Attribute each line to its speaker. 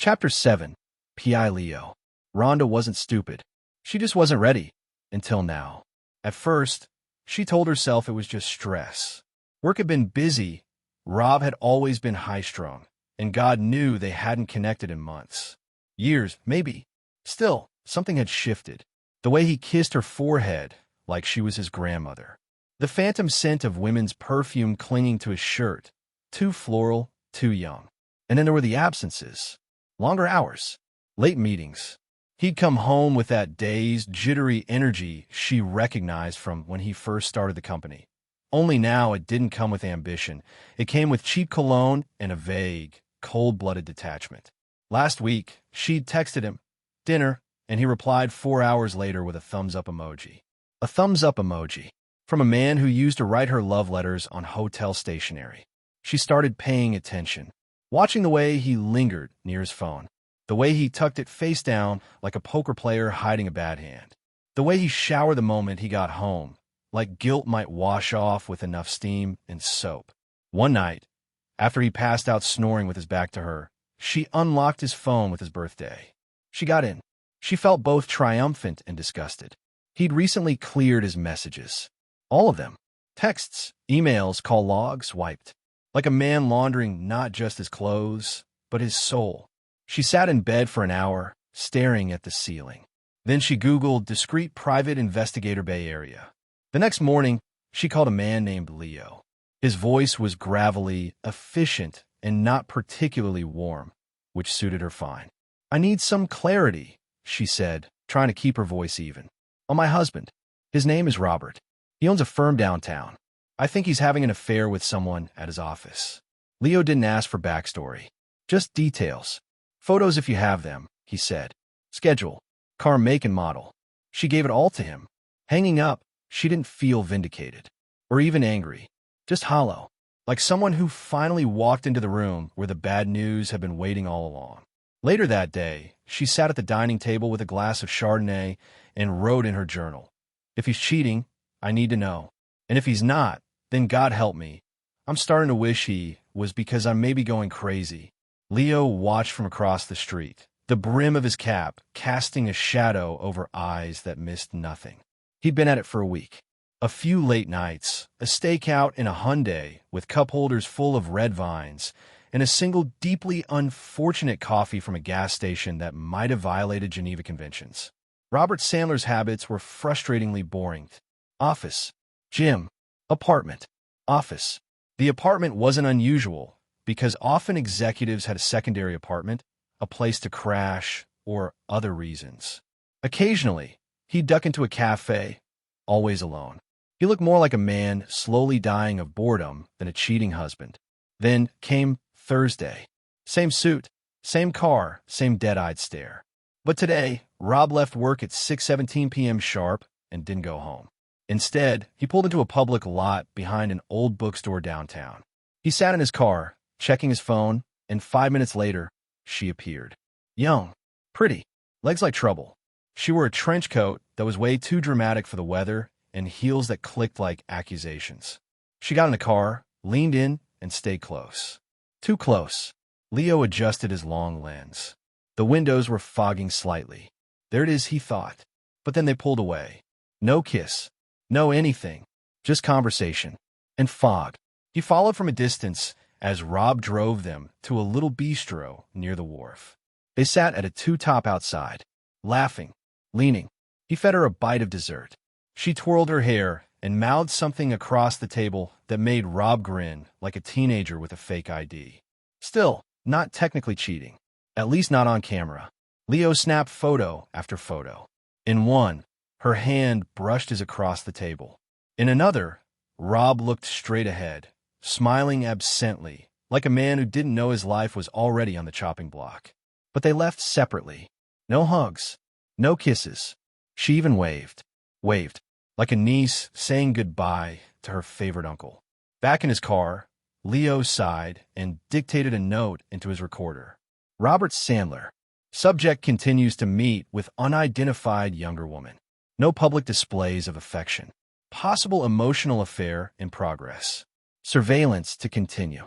Speaker 1: Chapter 7. P.I. Leo. Rhonda wasn't stupid. She just wasn't ready. Until now. At first, she told herself it was just stress. Work had been busy. Rob had always been high-strung, and God knew they hadn't connected in months. Years, maybe. Still, something had shifted. The way he kissed her forehead, like she was his grandmother. The phantom scent of women's perfume clinging to his shirt. Too floral, too young. And then there were the absences. Longer hours. Late meetings. He'd come home with that dazed, jittery energy she recognized from when he first started the company. Only now it didn't come with ambition. It came with cheap cologne and a vague, cold-blooded detachment. Last week, she'd texted him, dinner, and he replied 4 hours later with a thumbs-up emoji. A thumbs-up emoji. From a man who used to write her love letters on hotel stationery. She started paying attention, watching the way he lingered near his phone. The way he tucked it face down like a poker player hiding a bad hand. The way he showered the moment he got home, like guilt might wash off with enough steam and soap. One night, after he passed out snoring with his back to her, she unlocked his phone with his birthday. She got in. She felt both triumphant and disgusted. He'd recently cleared his messages. All of them. Texts, emails, call logs, wiped. Like a man laundering not just his clothes, but his soul. She sat in bed for an hour, staring at the ceiling. Then she Googled discreet private investigator Bay Area. The next morning, she called a man named Leo. His voice was gravelly, efficient, and not particularly warm, which suited her fine. "I need some clarity," she said, trying to keep her voice even. "On my husband. His name is Robert. He owns a firm downtown. I think he's having an affair with someone at his office." Leo didn't ask for backstory. Just details. "Photos if you have them," he said. "Schedule. Car make and model." She gave it all to him. Hanging up, she didn't feel vindicated. Or even angry. Just hollow. Like someone who finally walked into the room where the bad news had been waiting all along. Later that day, she sat at the dining table with a glass of Chardonnay and wrote in her journal, "If he's cheating, I need to know. And if he's not, then God help me. I'm starting to wish he was because I'm maybe going crazy." Leo watched from across the street, the brim of his cap casting a shadow over eyes that missed nothing. He'd been at it for a week. A few late nights, a stakeout in a Hyundai with cup holders full of red vines, and a single deeply unfortunate coffee from a gas station that might have violated Geneva Conventions. Robert Sandler's habits were frustratingly boring. Office, gym, apartment, office. The apartment wasn't unusual, because often executives had a secondary apartment, a place to crash, or other reasons. Occasionally, he'd duck into a cafe, always alone. He looked more like a man slowly dying of boredom than a cheating husband. Then came Thursday. Same suit, same car, same dead-eyed stare. But today, Rob left work at 6:17 p.m. sharp and didn't go home. Instead, he pulled into a public lot behind an old bookstore downtown. He sat in his car, checking his phone, and 5 minutes later, she appeared. Young, pretty, legs like trouble. She wore a trench coat that was way too dramatic for the weather and heels that clicked like accusations. She got in the car, leaned in, and stayed close. Too close. Leo adjusted his long lens. The windows were fogging slightly. There it is, he thought. But then they pulled away. No kiss. No anything. Just conversation. And fog. He followed from a distance as Rob drove them to a little bistro near the wharf. They sat at a two-top outside, laughing, leaning. He fed her a bite of dessert. She twirled her hair and mouthed something across the table that made Rob grin like a teenager with a fake ID. Still, not technically cheating. At least not on camera. Leo snapped photo after photo. In one, her hand brushed his across the table. In another, Rob looked straight ahead, smiling absently, like a man who didn't know his life was already on the chopping block. But they left separately. No hugs. No kisses. She even waved. Waved. Like a niece saying goodbye to her favorite uncle. Back in his car, Leo sighed and dictated a note into his recorder. Robert Sandler. Subject continues to meet with unidentified younger woman. No public displays of affection. Possible emotional affair in progress. Surveillance to continue.